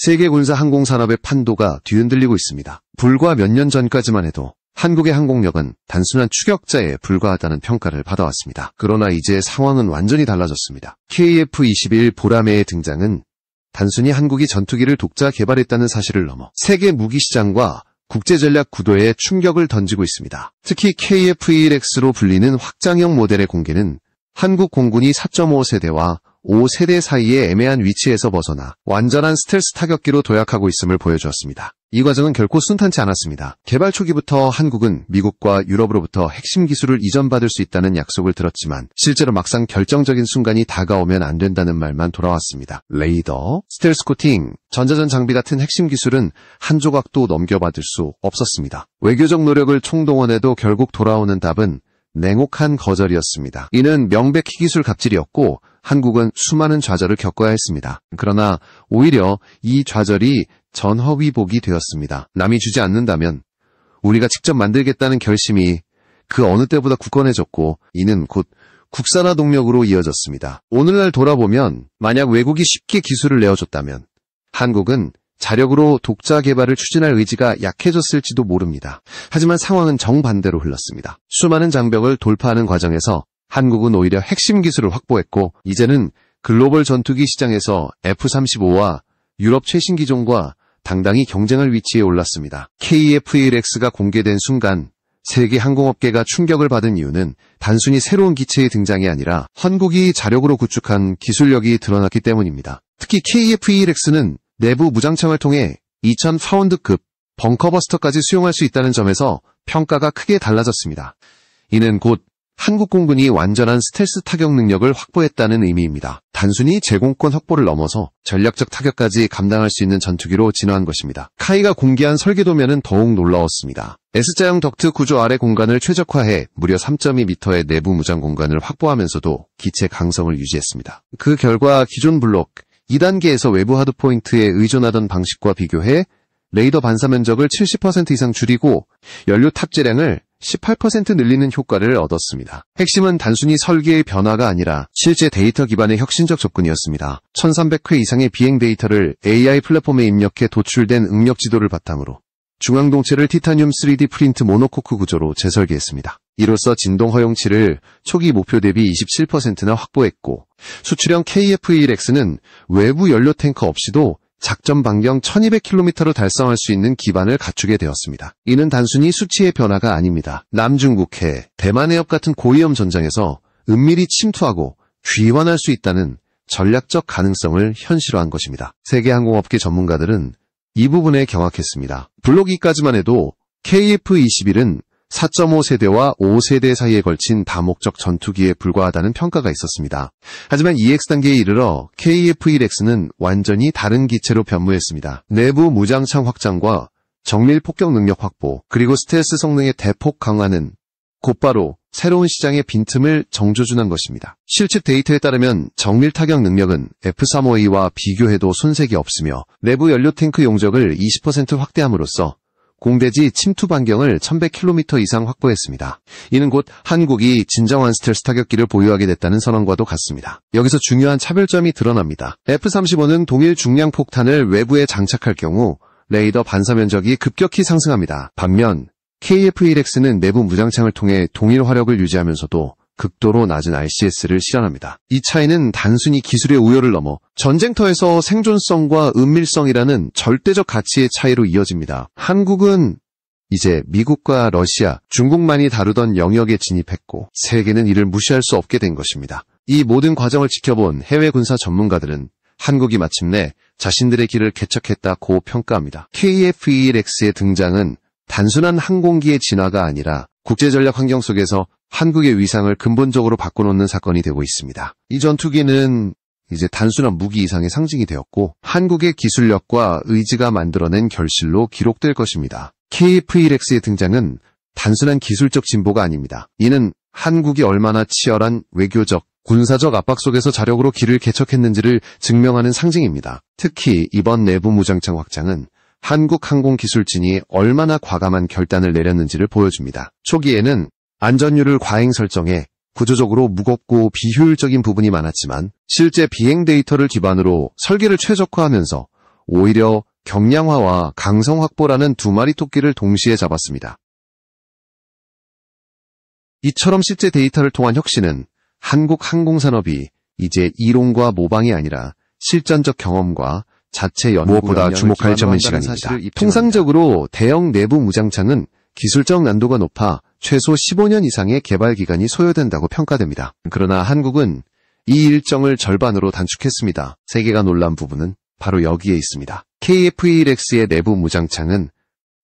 세계 군사 항공 산업의 판도가 뒤흔들리고 있습니다. 불과 몇 년 전까지만 해도 한국의 항공력은 단순한 추격자에 불과하다는 평가를 받아왔습니다. 그러나 이제 상황은 완전히 달라졌습니다. KF-21 보라매의 등장은 단순히 한국이 전투기를 독자 개발했다는 사실을 넘어 세계 무기 시장과 국제전략 구도에 충격을 던지고 있습니다. 특히 KF-21X로 불리는 확장형 모델의 공개는 한국 공군이 4.5세대와 5세대 사이의 애매한 위치에서 벗어나 완전한 스텔스 타격기로 도약하고 있음을 보여주었습니다. 이 과정은 결코 순탄치 않았습니다. 개발 초기부터 한국은 미국과 유럽으로부터 핵심 기술을 이전받을 수 있다는 약속을 들었지만 실제로 막상 결정적인 순간이 다가오면 안 된다는 말만 돌아왔습니다. 레이더, 스텔스 코팅, 전자전 장비 같은 핵심 기술은 한 조각도 넘겨받을 수 없었습니다. 외교적 노력을 총동원해도 결국 돌아오는 답은 냉혹한 거절이었습니다. 이는 명백히 기술 갑질이었고 한국은 수많은 좌절을 겪어야 했습니다. 그러나 오히려 이 좌절이 전허위복이 되었습니다. 남이 주지 않는다면 우리가 직접 만들겠다는 결심이 그 어느 때보다 굳건해졌고 이는 곧 국산화 동력으로 이어졌습니다. 오늘날 돌아보면 만약 외국이 쉽게 기술을 내어줬다면 한국은 자력으로 독자 개발을 추진할 의지가 약해졌을지도 모릅니다. 하지만 상황은 정반대로 흘렀습니다. 수많은 장벽을 돌파하는 과정에서 한국은 오히려 핵심 기술을 확보했고 이제는 글로벌 전투기 시장에서 F-35와 유럽 최신 기종과 당당히 경쟁할 위치에 올랐습니다. KF-21X가 공개된 순간 세계 항공업계가 충격을 받은 이유는 단순히 새로운 기체의 등장이 아니라 한국이 자력으로 구축한 기술력이 드러났기 때문입니다. 특히 KF-21X는 내부 무장창을 통해 2000파운드급 벙커버스터까지 수용할 수 있다는 점에서 평가가 크게 달라졌습니다. 이는 곧 한국 공군이 완전한 스텔스 타격 능력을 확보했다는 의미입니다. 단순히 제공권 확보를 넘어서 전략적 타격까지 감당할 수 있는 전투기로 진화한 것입니다. 카이가 공개한 설계도면은 더욱 놀라웠습니다. S자형 덕트 구조 아래 공간을 최적화해 무려 3.2m의 내부 무장 공간을 확보하면서도 기체 강성을 유지했습니다. 그 결과 기존 블록 2단계에서 외부 하드포인트에 의존하던 방식과 비교해 레이더 반사 면적을 70% 이상 줄이고 연료 탑재량을 18% 늘리는 효과를 얻었습니다. 핵심은 단순히 설계의 변화가 아니라 실제 데이터 기반의 혁신적 접근이었습니다. 1300회 이상의 비행 데이터를 AI 플랫폼에 입력해 도출된 응력 지도를 바탕으로 중앙동체를 티타늄 3D 프린트 모노코크 구조로 재설계했습니다. 이로써 진동 허용치를 초기 목표 대비 27%나 확보했고 수출형 KF-21X는 외부 연료 탱커 없이도 작전 반경 1200km로 달성할 수 있는 기반을 갖추게 되었습니다. 이는 단순히 수치의 변화가 아닙니다. 남중국해, 대만 해협 같은 고위험 전장에서 은밀히 침투하고 귀환할 수 있다는 전략적 가능성을 현실화한 것입니다. 세계 항공업계 전문가들은 이 부분에 경악했습니다. 블록 2까지만 해도 KF-21은 4.5세대와 5세대 사이에 걸친 다목적 전투기에 불과하다는 평가가 있었습니다. 하지만 EX 단계에 이르러 KF-21X는 완전히 다른 기체로 변모했습니다. 내부 무장창 확장과 정밀 폭격 능력 확보, 그리고 스텔스 성능의 대폭 강화는 곧바로 새로운 시장의 빈틈을 정조준한 것입니다. 실측 데이터에 따르면 정밀 타격 능력은 F-35A와 비교해도 손색이 없으며 내부 연료 탱크 용적을 20% 확대함으로써 공대지 침투 반경을 1100km 이상 확보했습니다. 이는 곧 한국이 진정한 스텔스 타격기를 보유하게 됐다는 선언과도 같습니다. 여기서 중요한 차별점이 드러납니다. F-35는 동일 중량 폭탄을 외부에 장착할 경우 레이더 반사 면적이 급격히 상승합니다. 반면 KF-21X는 내부 무장창을 통해 동일 화력을 유지하면서도 극도로 낮은 RCS를 실현합니다. 이 차이는 단순히 기술의 우열을 넘어 전쟁터에서 생존성과 은밀성이라는 절대적 가치의 차이로 이어집니다. 한국은 이제 미국과 러시아, 중국만이 다루던 영역에 진입했고 세계는 이를 무시할 수 없게 된 것입니다. 이 모든 과정을 지켜본 해외 군사 전문가들은 한국이 마침내 자신들의 길을 개척했다고 평가합니다. KF-21X의 등장은 단순한 항공기의 진화가 아니라 국제전략 환경 속에서 한국의 위상을 근본적으로 바꿔놓는 사건이 되고 있습니다. 이 전투기는 이제 단순한 무기 이상의 상징이 되었고 한국의 기술력과 의지가 만들어낸 결실로 기록될 것입니다. KF-21X의 등장은 단순한 기술적 진보가 아닙니다. 이는 한국이 얼마나 치열한 외교적, 군사적 압박 속에서 자력으로 길을 개척했는지를 증명하는 상징입니다. 특히 이번 내부 무장창 확장은 한국 항공기술진이 얼마나 과감한 결단을 내렸는지를 보여줍니다. 초기에는 안전율을 과잉 설정해 구조적으로 무겁고 비효율적인 부분이 많았지만 실제 비행 데이터를 기반으로 설계를 최적화하면서 오히려 경량화와 강성 확보라는 두 마리 토끼를 동시에 잡았습니다. 이처럼 실제 데이터를 통한 혁신은 한국 항공산업이 이제 이론과 모방이 아니라 실전적 경험과 자체 연구 무엇보다 주목할 점은 시간입니다. 통상적으로 대형 내부 무장창은 기술적 난도가 높아 최소 15년 이상의 개발 기간이 소요된다고 평가됩니다. 그러나 한국은 이 일정을 절반으로 단축했습니다. 세계가 놀란 부분은 바로 여기에 있습니다. KF-21X의 내부 무장창은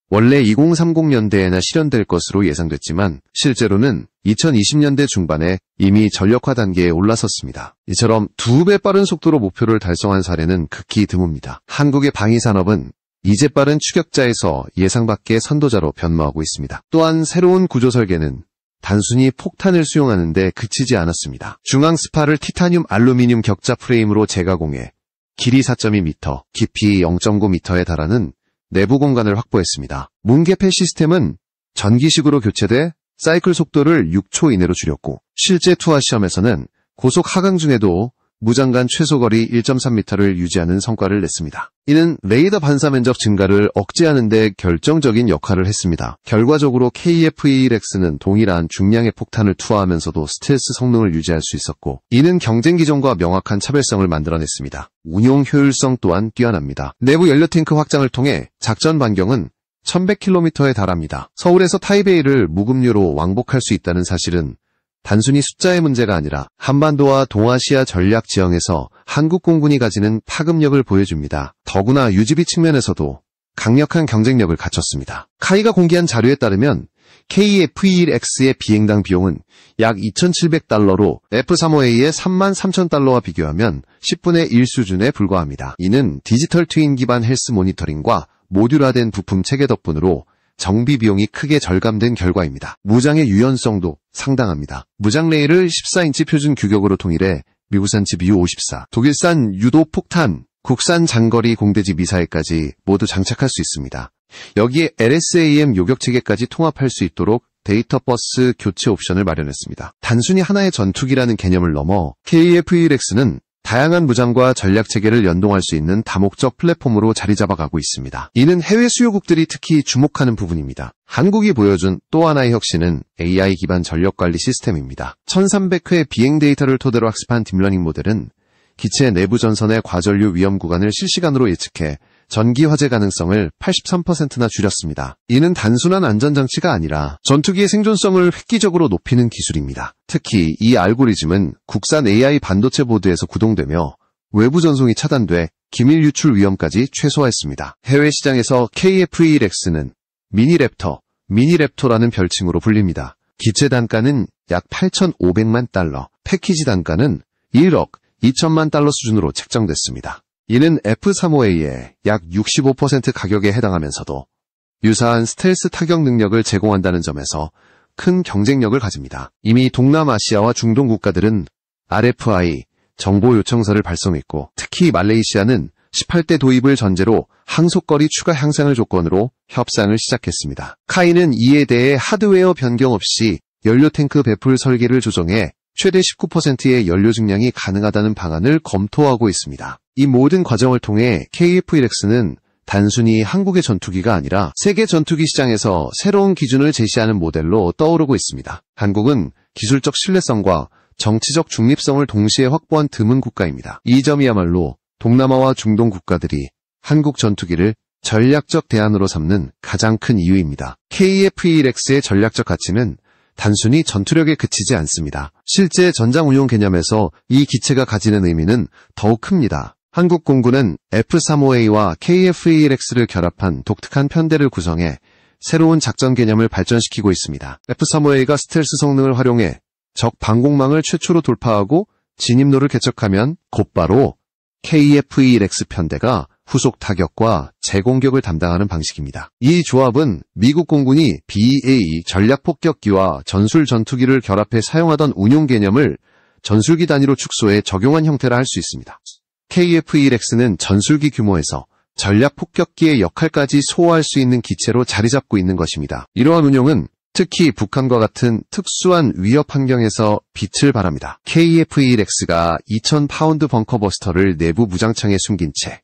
원래 2030년대에나 실현될 것으로 예상됐지만 실제로는 2020년대 중반에 이미 전력화 단계에 올라섰습니다. 이처럼 2배 빠른 속도로 목표를 달성한 사례는 극히 드뭅니다. 한국의 방위산업은 이제 빠른 추격자에서 예상 밖의 선도자로 변모하고 있습니다. 또한 새로운 구조 설계는 단순히 폭탄을 수용하는 데 그치지 않았습니다. 중앙 스파를 티타늄 알루미늄 격자 프레임으로 재가공해 길이 4.2m, 깊이 0.9m에 달하는 내부 공간을 확보했습니다. 문개폐 시스템은 전기식으로 교체돼 사이클 속도를 6초 이내로 줄였고 실제 투하 시험에서는 고속 하강 중에도 무장간 최소거리 1.3m를 유지하는 성과를 냈습니다. 이는 레이더 반사 면적 증가를 억제하는 데 결정적인 역할을 했습니다. 결과적으로 KF-21X는 동일한 중량의 폭탄을 투하하면서도 스텔스 성능을 유지할 수 있었고 이는 경쟁 기종과 명확한 차별성을 만들어냈습니다. 운용 효율성 또한 뛰어납니다. 내부 연료 탱크 확장을 통해 작전 반경은 1100km에 달합니다. 서울에서 타이베이를 무급료로 왕복할 수 있다는 사실은 단순히 숫자의 문제가 아니라 한반도와 동아시아 전략 지형에서 한국 공군이 가지는 파급력을 보여줍니다. 더구나 유지비 측면에서도 강력한 경쟁력을 갖췄습니다. 카이가 공개한 자료에 따르면 KF-21X의 비행당 비용은 약 2,700달러로 F-35A의 33,000달러와 비교하면 10분의 1 수준에 불과합니다. 이는 디지털 트윈 기반 헬스 모니터링과 모듈화된 부품 체계 덕분으로 정비 비용이 크게 절감된 결과입니다. 무장의 유연성도 상당합니다. 무장 레일을 14인치 표준 규격으로 통일해 미국산 GBU-54, 독일산 유도 폭탄, 국산 장거리 공대지 미사일까지 모두 장착할 수 있습니다. 여기에 LSAM 요격 체계까지 통합할 수 있도록 데이터 버스 교체 옵션을 마련했습니다. 단순히 하나의 전투기라는 개념을 넘어 KF-21X는 다양한 무장과 전략 체계를 연동할 수 있는 다목적 플랫폼으로 자리 잡아가고 있습니다. 이는 해외 수요국들이 특히 주목하는 부분입니다. 한국이 보여준 또 하나의 혁신은 AI 기반 전력관리 시스템입니다. 1300회 비행 데이터를 토대로 학습한 딥러닝 모델은 기체 내부 전선의 과전류 위험 구간을 실시간으로 예측해 전기 화재 가능성을 83%나 줄였습니다. 이는 단순한 안전장치가 아니라 전투기의 생존성을 획기적으로 높이는 기술입니다. 특히 이 알고리즘은 국산 AI 반도체 보드에서 구동되며 외부 전송이 차단돼 기밀 유출 위험까지 최소화했습니다. 해외 시장에서 KF-21X는 미니랩터라는 별칭으로 불립니다. 기체 단가는 약 8,500만 달러, 패키지 단가는 1억 2천만 달러 수준으로 책정됐습니다. 이는 F-35A의 약 65% 가격에 해당하면서도 유사한 스텔스 타격 능력을 제공한다는 점에서 큰 경쟁력을 가집니다. 이미 동남아시아와 중동 국가들은 RFI 정보 요청서를 발송했고 특히 말레이시아는 18대 도입을 전제로 항속거리 추가 향상을 조건으로 협상을 시작했습니다. 카이는 이에 대해 하드웨어 변경 없이 연료 탱크 배풀 설계를 조정해 최대 19%의 연료 증량이 가능하다는 방안을 검토하고 있습니다. 이 모든 과정을 통해 KF-21X는 단순히 한국의 전투기가 아니라 세계 전투기 시장에서 새로운 기준을 제시하는 모델로 떠오르고 있습니다. 한국은 기술적 신뢰성과 정치적 중립성을 동시에 확보한 드문 국가입니다. 이 점이야말로 동남아와 중동 국가들이 한국 전투기를 전략적 대안으로 삼는 가장 큰 이유입니다. KF-21X의 전략적 가치는 단순히 전투력에 그치지 않습니다. 실제 전장 운용 개념에서 이 기체가 가지는 의미는 더욱 큽니다. 한국 공군은 F-35A와 KF-21X를 결합한 독특한 편대를 구성해 새로운 작전 개념을 발전시키고 있습니다. F-35A가 스텔스 성능을 활용해 적 방공망을 최초로 돌파하고 진입로를 개척하면 곧바로 KF-21X 편대가 후속 타격과 재공격을 담당하는 방식입니다. 이 조합은 미국 공군이 BA 전략폭격기와 전술 전투기를 결합해 사용하던 운용 개념을 전술기 단위로 축소해 적용한 형태라 할 수 있습니다. KF-21X는 전술기 규모에서 전략폭격기의 역할까지 소화할 수 있는 기체로 자리 잡고 있는 것입니다. 이러한 운용은 특히 북한과 같은 특수한 위협 환경에서 빛을 발합니다. KF-21X가 2000파운드 벙커버스터를 내부 무장창에 숨긴 채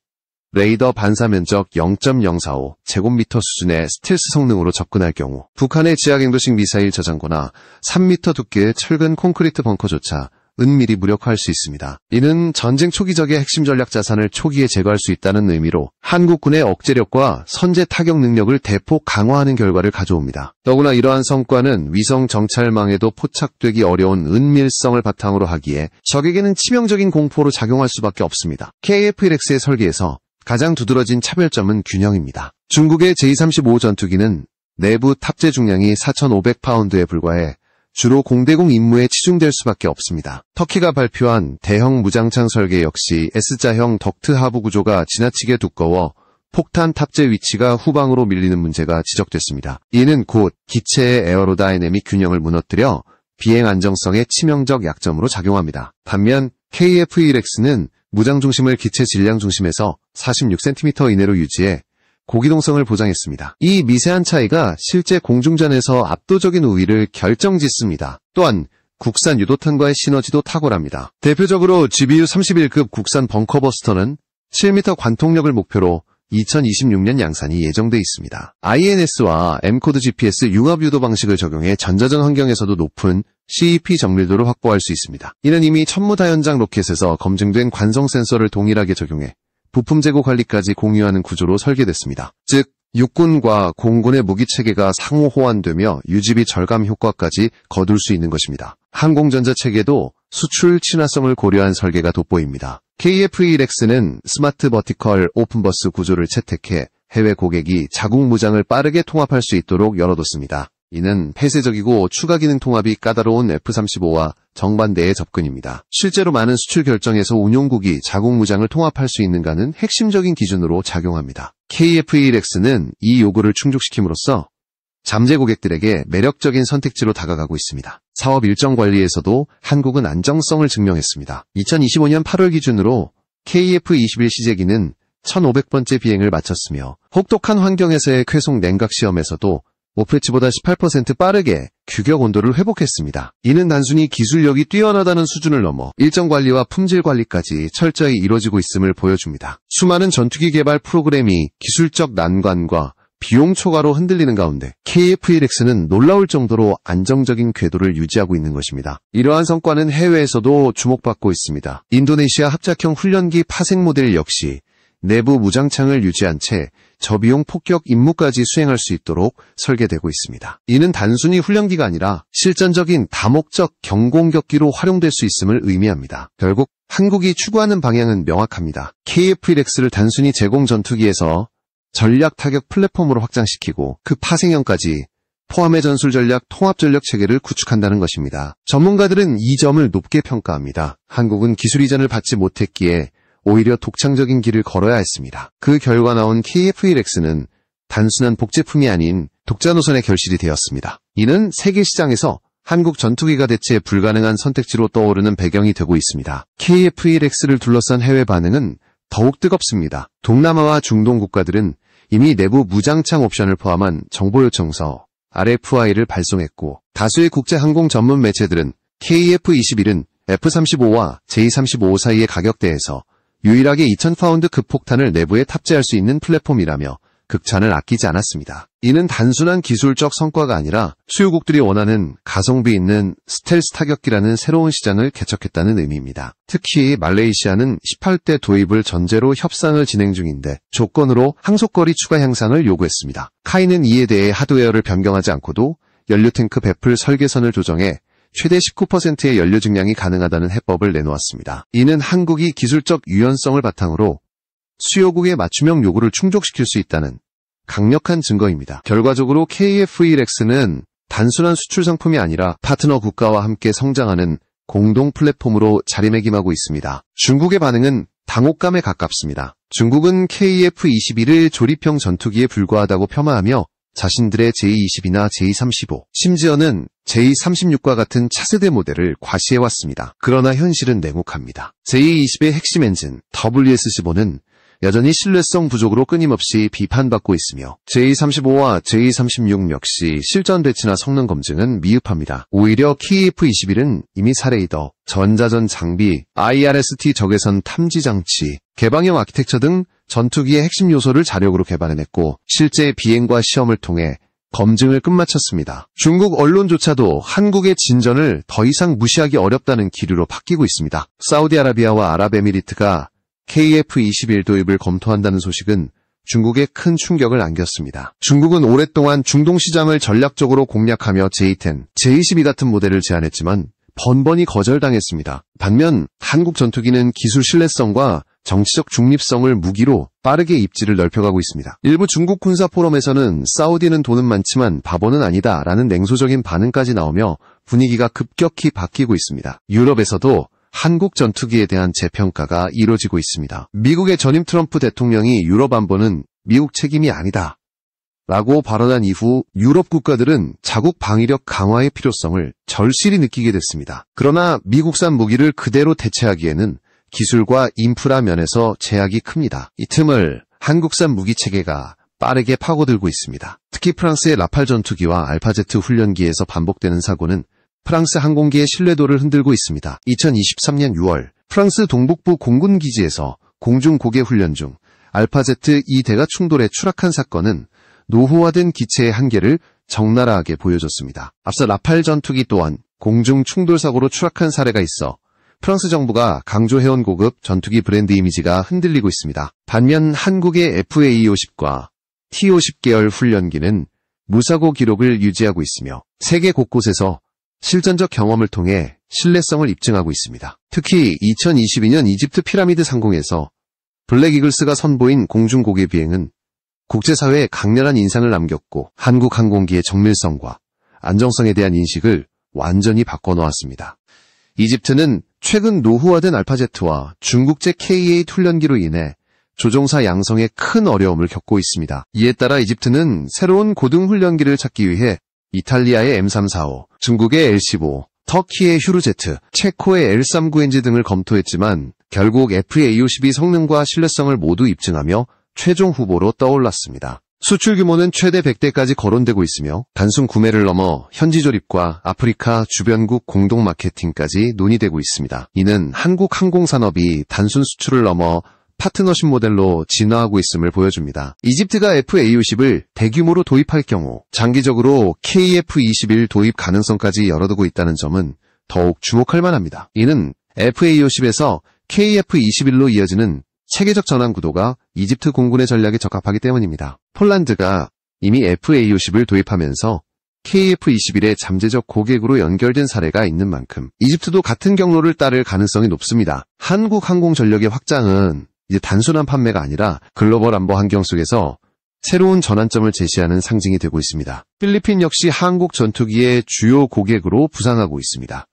레이더 반사 면적 0.045 제곱미터 수준의 스텔스 성능으로 접근할 경우 북한의 지하갱도식 미사일 저장고나 3m 두께의 철근 콘크리트 벙커조차 은밀히 무력화할 수 있습니다. 이는 전쟁 초기 적의 핵심 전략 자산을 초기에 제거할 수 있다는 의미로 한국군의 억제력과 선제 타격 능력을 대폭 강화하는 결과를 가져옵니다. 더구나 이러한 성과는 위성 정찰망에도 포착되기 어려운 은밀성을 바탕으로 하기에 적에게는 치명적인 공포로 작용할 수밖에 없습니다. KF-1X의 설계에서 가장 두드러진 차별점은 균형입니다. 중국의 J-35 전투기는 내부 탑재 중량이 4,500파운드에 불과해 주로 공대공 임무에 치중될 수밖에 없습니다. 터키가 발표한 대형 무장창 설계 역시 S자형 덕트 하부 구조가 지나치게 두꺼워 폭탄 탑재 위치가 후방으로 밀리는 문제가 지적됐습니다. 이는 곧 기체의 에어로다이내믹 균형을 무너뜨려 비행 안정성에 치명적 약점으로 작용합니다. 반면 KF-1X는 무장 중심을 기체 질량 중심에서 46cm 이내로 유지해 고기동성을 보장했습니다. 이 미세한 차이가 실제 공중전에서 압도적인 우위를 결정짓습니다. 또한 국산 유도탄과의 시너지도 탁월합니다. 대표적으로 GBU-31급 국산 벙커버스터는 7m 관통력을 목표로 2026년 양산이 예정돼 있습니다. INS와 M-코드 GPS 융합 유도 방식을 적용해 전자전 환경에서도 높은 CEP 정밀도를 확보할 수 있습니다. 이는 이미 천무다연장 로켓에서 검증된 관성 센서를 동일하게 적용해 부품 재고 관리까지 공유하는 구조로 설계됐습니다. 즉, 육군과 공군의 무기체계가 상호 호환되며 유지비 절감 효과까지 거둘 수 있는 것입니다. 항공전자 체계도 수출 친화성을 고려한 설계가 돋보입니다. KF-1X는 스마트 버티컬 오픈버스 구조를 채택해 해외 고객이 자국 무장을 빠르게 통합할 수 있도록 열어뒀습니다. 이는 폐쇄적이고 추가 기능 통합이 까다로운 F-35와 정반대의 접근입니다. 실제로 많은 수출 결정에서 운용국이 자국 무장을 통합할 수 있는가는 핵심적인 기준으로 작용합니다. KF-1X는 이 요구를 충족시킴으로써 잠재 고객들에게 매력적인 선택지로 다가가고 있습니다. 사업 일정 관리에서도 한국은 안정성을 증명했습니다. 2025년 8월 기준으로 KF-21 시제기는 1,500번째 비행을 마쳤으며 혹독한 환경에서의 쾌속 냉각 시험에서도 목표치보다 18% 빠르게 규격 온도를 회복했습니다. 이는 단순히 기술력이 뛰어나다는 수준을 넘어 일정 관리와 품질 관리까지 철저히 이루어지고 있음을 보여줍니다. 수많은 전투기 개발 프로그램이 기술적 난관과 비용 초과로 흔들리는 가운데 KF-1X는 놀라울 정도로 안정적인 궤도를 유지하고 있는 것입니다. 이러한 성과는 해외에서도 주목받고 있습니다. 인도네시아 합작형 훈련기 파생 모델 역시 내부 무장창을 유지한 채 저비용 폭격 임무까지 수행할 수 있도록 설계되고 있습니다. 이는 단순히 훈련기가 아니라 실전적인 다목적 경공격기로 활용될 수 있음을 의미합니다. 결국 한국이 추구하는 방향은 명확합니다. KF-1X를 단순히 제공 전투기에서 전략 타격 플랫폼으로 확장시키고 그 파생형까지 포함의 전술 전략 통합 전력 체계를 구축한다는 것입니다. 전문가들은 이 점을 높게 평가합니다. 한국은 기술 이전을 받지 못했기에 오히려 독창적인 길을 걸어야 했습니다. 그 결과 나온 KF-1X는 단순한 복제품이 아닌 독자 노선의 결실이 되었습니다. 이는 세계 시장에서 한국 전투기가 대체 불가능한 선택지로 떠오르는 배경이 되고 있습니다. KF-1X를 둘러싼 해외 반응은 더욱 뜨겁습니다. 동남아와 중동 국가들은 이미 내부 무장창 옵션을 포함한 정보요청서 RFI를 발송했고 다수의 국제 항공 전문 매체들은 KF-21은 F-35와 J-35 사이의 가격대에서 유일하게 2000파운드 급폭탄을 내부에 탑재할 수 있는 플랫폼이라며 극찬을 아끼지 않았습니다. 이는 단순한 기술적 성과가 아니라 수요국들이 원하는 가성비 있는 스텔스 타격기라는 새로운 시장을 개척했다는 의미입니다. 특히 말레이시아는 18대 도입을 전제로 협상을 진행 중인데 조건으로 항속거리 추가 향상을 요구했습니다. 카이는 이에 대해 하드웨어를 변경하지 않고도 연료탱크 배풀 설계선을 조정해 최대 19%의 연료 증량이 가능하다는 해법을 내놓았습니다. 이는 한국이 기술적 유연성을 바탕으로 수요국의 맞춤형 요구를 충족시킬 수 있다는 강력한 증거입니다. 결과적으로 KF-1X는 단순한 수출 상품이 아니라 파트너 국가와 함께 성장하는 공동 플랫폼으로 자리매김하고 있습니다. 중국의 반응은 당혹감에 가깝습니다. 중국은 KF-21을 조립형 전투기에 불과하다고 폄하하며 자신들의 J-20이나 J-35, 심지어는 J-36과 같은 차세대 모델을 과시해왔습니다. 그러나 현실은 냉혹합니다. J-20의 핵심 엔진 WS-15는 여전히 신뢰성 부족으로 끊임없이 비판받고 있으며 J-35와 J-36 역시 실전 배치나 성능 검증은 미흡합니다. 오히려 KF-21은 이미 사레이더, 전자전 장비, IRST 적외선 탐지 장치, 개방형 아키텍처 등 전투기의 핵심 요소를 자력으로 개발해냈고 실제 비행과 시험을 통해 검증을 끝마쳤습니다. 중국 언론조차도 한국의 진전을 더 이상 무시하기 어렵다는 기류로 바뀌고 있습니다. 사우디아라비아와 아랍에미리트가 KF-21 도입을 검토한다는 소식은 중국에 큰 충격을 안겼습니다. 중국은 오랫동안 중동 시장을 전략적으로 공략하며 J-10, J-22 같은 모델을 제안했지만 번번이 거절당했습니다. 반면 한국 전투기는 기술 신뢰성과 정치적 중립성을 무기로 빠르게 입지를 넓혀가고 있습니다. 일부 중국 군사 포럼에서는 사우디는 돈은 많지만 바보는 아니다 라는 냉소적인 반응까지 나오며 분위기가 급격히 바뀌고 있습니다. 유럽에서도 한국 전투기에 대한 재평가가 이루어지고 있습니다. 미국의 전임 트럼프 대통령이 유럽 안보는 미국 책임이 아니다 라고 발언한 이후 유럽 국가들은 자국 방위력 강화의 필요성을 절실히 느끼게 됐습니다. 그러나 미국산 무기를 그대로 대체하기에는 기술과 인프라 면에서 제약이 큽니다. 이 틈을 한국산 무기 체계가 빠르게 파고들고 있습니다. 특히 프랑스의 라팔 전투기와 알파제트 훈련기에서 반복되는 사고는 프랑스 항공기의 신뢰도를 흔들고 있습니다. 2023년 6월 프랑스 동북부 공군기지에서 공중 고개 훈련 중 알파제트 2대가 충돌해 추락한 사건은 노후화된 기체의 한계를 적나라하게 보여줬습니다. 앞서 라팔 전투기 또한 공중 충돌 사고로 추락한 사례가 있어 프랑스 정부가 강조해온 고급 전투기 브랜드 이미지가 흔들리고 있습니다. 반면 한국의 FA-50과 T-50 계열 훈련기는 무사고 기록을 유지하고 있으며 세계 곳곳에서 실전적 경험을 통해 신뢰성을 입증하고 있습니다. 특히 2022년 이집트 피라미드 상공에서 블랙 이글스가 선보인 공중 고개 비행은 국제사회에 강렬한 인상을 남겼고 한국 항공기의 정밀성과 안정성에 대한 인식을 완전히 바꿔놓았습니다. 이집트는 최근 노후화된 알파제트와 중국제 K-8 훈련기로 인해 조종사 양성에 큰 어려움을 겪고 있습니다. 이에 따라 이집트는 새로운 고등 훈련기를 찾기 위해 이탈리아의 M345, 중국의 L-15, 터키의 휴르제트, 체코의 L-39NG 등을 검토했지만 결국 FA-50이 성능과 신뢰성을 모두 입증하며 최종 후보로 떠올랐습니다. 수출 규모는 최대 100대까지 거론되고 있으며 단순 구매를 넘어 현지 조립과 아프리카 주변국 공동 마케팅까지 논의되고 있습니다. 이는 한국 항공산업이 단순 수출을 넘어 파트너십 모델로 진화하고 있음을 보여줍니다. 이집트가 FA-50을 대규모로 도입할 경우 장기적으로 KF-21 도입 가능성까지 열어두고 있다는 점은 더욱 주목할 만합니다. 이는 FA-50에서 KF-21로 이어지는 체계적 전환 구도가 이집트 공군의 전략에 적합하기 때문입니다. 폴란드가 이미 FA-50을 도입하면서 KF-21의 잠재적 고객으로 연결된 사례가 있는 만큼 이집트도 같은 경로를 따를 가능성이 높습니다. 한국 항공 전력의 확장은 이제 단순한 판매가 아니라 글로벌 안보 환경 속에서 새로운 전환점을 제시하는 상징이 되고 있습니다. 필리핀 역시 한국 전투기의 주요 고객으로 부상하고 있습니다.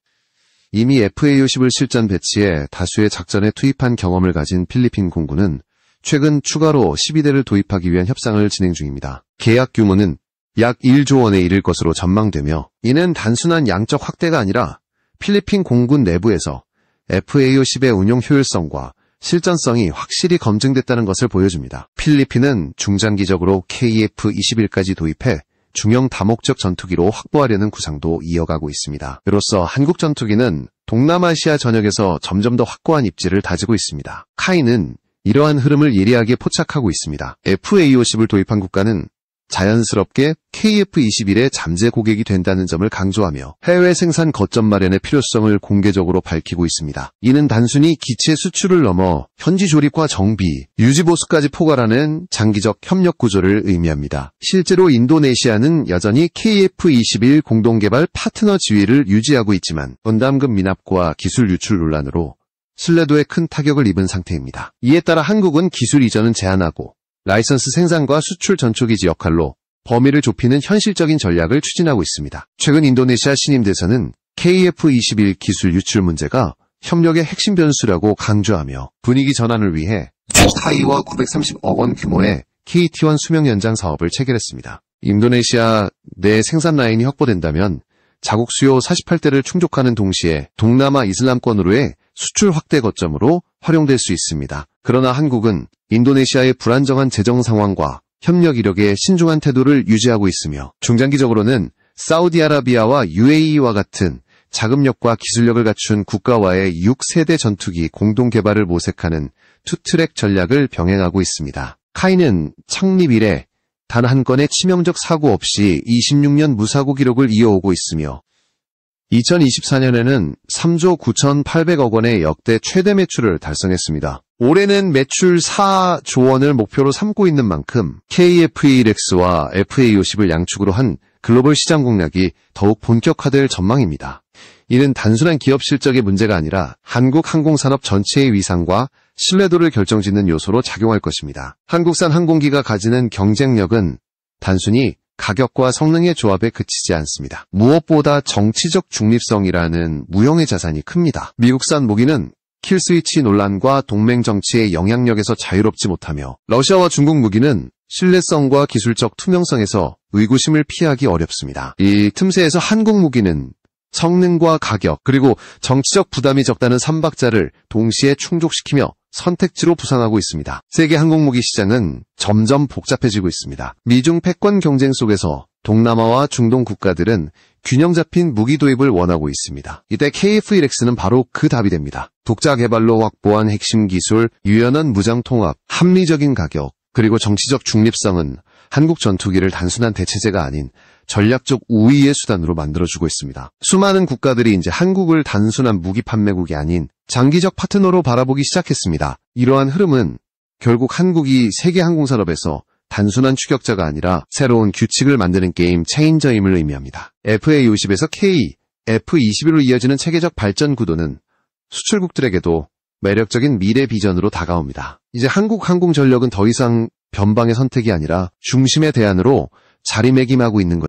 이미 FA-50을 실전 배치해 다수의 작전에 투입한 경험을 가진 필리핀 공군은 최근 추가로 12대를 도입하기 위한 협상을 진행 중입니다. 계약 규모는 약 1조 원에 이를 것으로 전망되며 이는 단순한 양적 확대가 아니라 필리핀 공군 내부에서 FA-50의 운용 효율성과 실전성이 확실히 검증됐다는 것을 보여줍니다. 필리핀은 중장기적으로 KF-21까지 도입해 중형 다목적 전투기로 확보하려는 구상도 이어가고 있습니다. 이로써 한국 전투기는 동남아시아 전역에서 점점 더 확고한 입지를 다지고 있습니다. 카이는 이러한 흐름을 예리하게 포착하고 있습니다. FA-50을 도입한 국가는 자연스럽게 KF-21의 잠재 고객이 된다는 점을 강조하며 해외 생산 거점 마련의 필요성을 공개적으로 밝히고 있습니다. 이는 단순히 기체 수출을 넘어 현지 조립과 정비, 유지 보수까지 포괄하는 장기적 협력 구조를 의미합니다. 실제로 인도네시아는 여전히 KF-21 공동개발 파트너 지위를 유지하고 있지만 분담금 미납과 기술 유출 논란으로 신뢰도에 큰 타격을 입은 상태입니다. 이에 따라 한국은 기술 이전은 제한하고 라이선스 생산과 수출 전초기지 역할로 범위를 좁히는 현실적인 전략을 추진하고 있습니다. 최근 인도네시아 신임 대사는 KF-21 기술 유출 문제가 협력의 핵심 변수라고 강조하며 분위기 전환을 위해 카이와 930억 원 규모의 KT1 수명 연장 사업을 체결했습니다. 인도네시아 내 생산 라인이 확보된다면 자국 수요 48대를 충족하는 동시에 동남아 이슬람권으로의 수출 확대 거점으로 활용될 수 있습니다. 그러나 한국은 인도네시아의 불안정한 재정 상황과 협력 이력에 신중한 태도를 유지하고 있으며 중장기적으로는 사우디아라비아와 UAE와 같은 자금력과 기술력을 갖춘 국가와의 6세대 전투기 공동 개발을 모색하는 투트랙 전략을 병행하고 있습니다. 카이는 창립 이래 단 한 건의 치명적 사고 없이 26년 무사고 기록을 이어오고 있으며 2024년에는 3조 9,800억 원의 역대 최대 매출을 달성했습니다. 올해는 매출 4조 원을 목표로 삼고 있는 만큼 KF-21X와 FA50을 양축으로 한 글로벌 시장 공략이 더욱 본격화될 전망입니다. 이는 단순한 기업 실적의 문제가 아니라 한국 항공산업 전체의 위상과 신뢰도를 결정짓는 요소로 작용할 것입니다. 한국산 항공기가 가지는 경쟁력은 단순히 가격과 성능의 조합에 그치지 않습니다. 무엇보다 정치적 중립성이라는 무형의 자산이 큽니다. 미국산 무기는 킬스위치 논란과 동맹 정치의 영향력에서 자유롭지 못하며 러시아와 중국 무기는 신뢰성과 기술적 투명성에서 의구심을 피하기 어렵습니다. 이 틈새에서 한국 무기는 성능과 가격 그리고 정치적 부담이 적다는 삼박자를 동시에 충족시키며 선택지로 부상하고 있습니다. 세계 항공무기 시장은 점점 복잡해지고 있습니다. 미중 패권 경쟁 속에서 동남아와 중동 국가들은 균형 잡힌 무기 도입을 원하고 있습니다. 이때 KF-21X는 바로 그 답이 됩니다. 독자 개발로 확보한 핵심 기술, 유연한 무장 통합, 합리적인 가격, 그리고 정치적 중립성은 한국 전투기를 단순한 대체제가 아닌 전략적 우위의 수단으로 만들어주고 있습니다. 수많은 국가들이 이제 한국을 단순한 무기 판매국이 아닌 장기적 파트너로 바라보기 시작했습니다. 이러한 흐름은 결국 한국이 세계 항공산업에서 단순한 추격자가 아니라 새로운 규칙을 만드는 게임 체인저임을 의미합니다. FA50에서 K, F21로 이어지는 체계적 발전 구도는 수출국들에게도 매력적인 미래 비전으로 다가옵니다. 이제 한국 항공전력은 더 이상 변방의 선택이 아니라 중심의 대안으로 자리매김하고 있는 것.